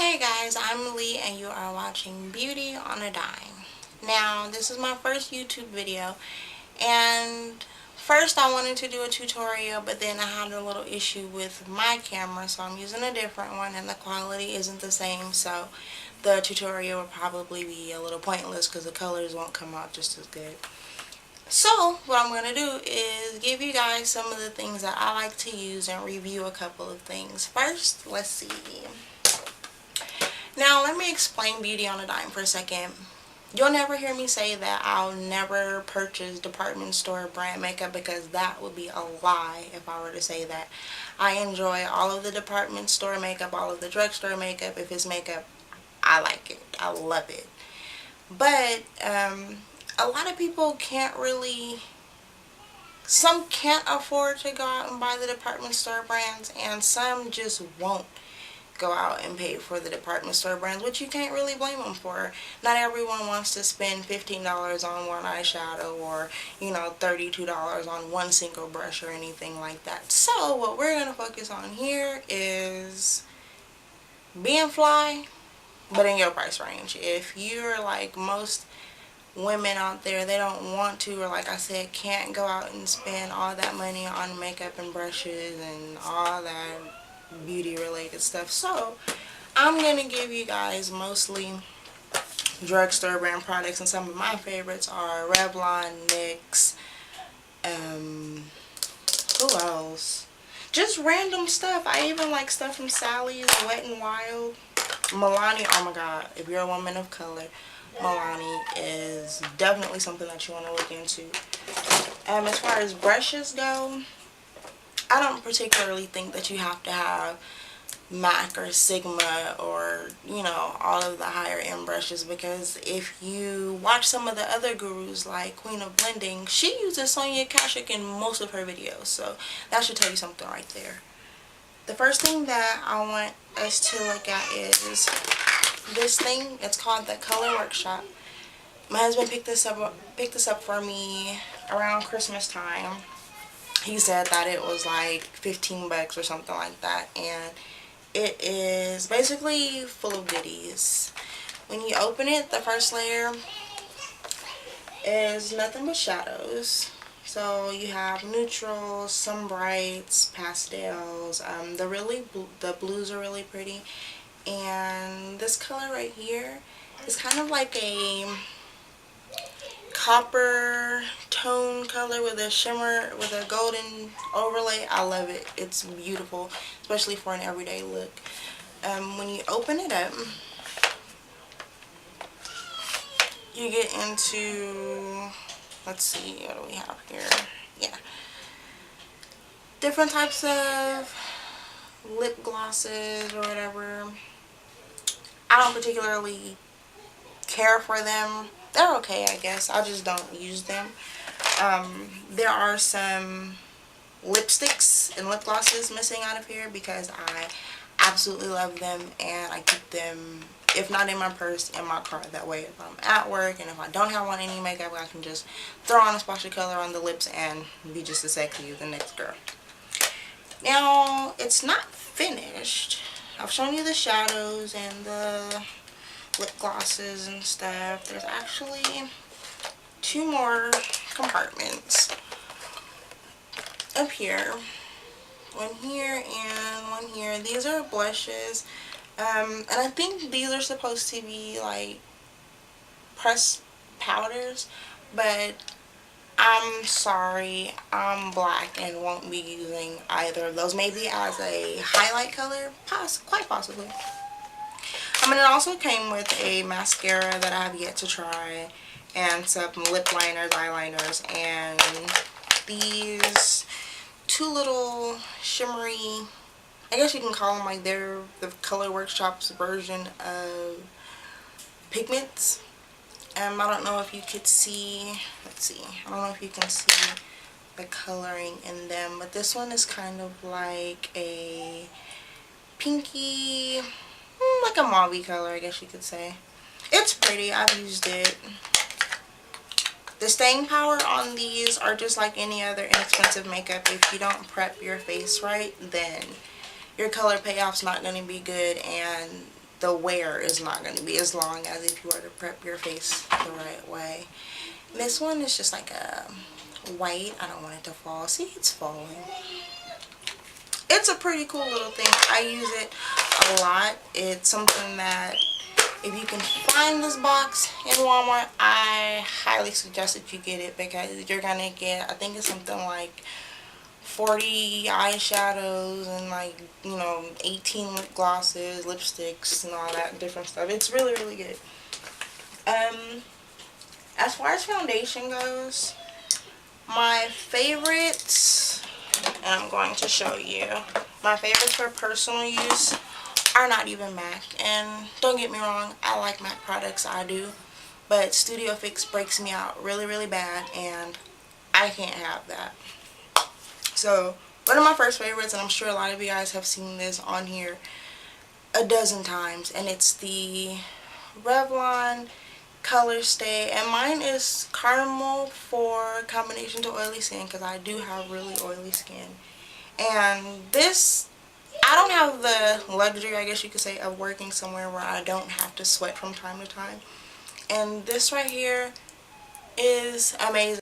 Hey guys, I'm Lee and you are watching Beauty on a Dime. Now, this is my first YouTube video, and first I wanted to do a tutorial, but then I had a little issue with my camera, so I'm using a different one and the quality isn't the same, so the tutorial will probably be a little pointless because the colors won't come out just as good. So, what I'm going to do is give you guys some of the things that I like to use and review a couple of things. First, let's see. Now, let me explain Beauty on a Dime for a second. You'll never hear me say that I'll never purchase department store brand makeup, because that would be a lie if I were to say that. I enjoy all of the department store makeup, all of the drugstore makeup. If it's makeup, I like it. I love it. But a lot of people can't really, some can't afford to go out and buy the department store brands, and some just won't go out and pay for the department store brands, which you can't really blame them for. Not everyone wants to spend $15 on one eyeshadow, or $32 on one single brush or anything like that. So what we're going to focus on here is being fly, but in your price range. If you're like most women out there, they don't want to, or like I said, can't go out and spend all that money on makeup and brushes and all that beauty related stuff. So I'm gonna give you guys mostly drugstore brand products, and some of my favorites are Revlon, NYX, who else? Just random stuff. I even like stuff from Sally's, Wet n Wild, Milani. Oh my god, if you're a woman of color, Milani is definitely something that you want to look into. As far as brushes go, I don't particularly think that you have to have MAC or Sigma or, all of the higher end brushes, because if you watch some of the other gurus like Queen of Blending, she uses Sonia Kashuk in most of her videos, so that should tell you something right there. The first thing that I want us to look at is this thing. It's called the Color Workshop. My husband picked this up for me around Christmas time. He said that it was like 15 bucks or something like that, and it is basically full of goodies. When you open it, the first layer is nothing but shadows. So you have neutrals, some brights, pastels. The blues are really pretty, and this color right here is kind of like a copper tone color with a shimmer, with a golden overlay. I love it. It's beautiful, especially for an everyday look. When you open it up, you get into, let's see, what do we have here? Yeah, different types of lip glosses or whatever. I don't particularly care for them. They're okay, I guess. I just don't use them. There are some lipsticks and lip glosses missing out of here because I absolutely love them, and I keep them, if not in my purse, in my car. That way if I'm at work and if I don't have on any makeup, I can just throw on a splash of color on the lips and be just as sexy as the next girl. Now, it's not finished. I've shown you the shadows and the lip glosses and stuff. There's actually 2 more compartments up here. One here and one here. These are blushes, and I think these are supposed to be like pressed powders, but I'm sorry, I'm black and won't be using either of those. Maybe as a highlight color, quite possibly. And it also came with a mascara that I have yet to try, and some lip liners, eyeliners, and these 2 little shimmery, I guess you can call them like they're the Color Workshop's version of pigments. I don't know if you could see, let's see, I don't know if you can see the coloring in them, but this one is kind of like a pinky, like a mauve color, I guess you could say. It's pretty. I've used it. The staying power on these are just like any other inexpensive makeup. If you don't prep your face right, then your color payoff's not going to be good, and the wear is not going to be as long as if you were to prep your face the right way. This one is just like a white. I don't want it to fall. See, it's falling. It's a pretty cool little thing. I use it a lot. It's something that if you can find this box in Walmart, I highly suggest that you get it, because you're gonna get, I think it's something like 40 eyeshadows and like, you know, 18 lip glosses, lipsticks, and all that different stuff. It's really, really good. As far as foundation goes, my favorites, and I'm going to show you, my favorites for personal use are not even MAC. And don't get me wrong, I like MAC products, I do. But Studio Fix breaks me out really, really bad, and I can't have that. So, one of my first favorites, and I'm sure a lot of you guys have seen this on here a dozen times, and it's the Revlon Color Stay, and mine is caramel for combination to oily skin, because I do have really oily skin. And this, I don't have the luxury, I guess you could say, of working somewhere where I don't have to sweat from time to time. And this right here is amazing.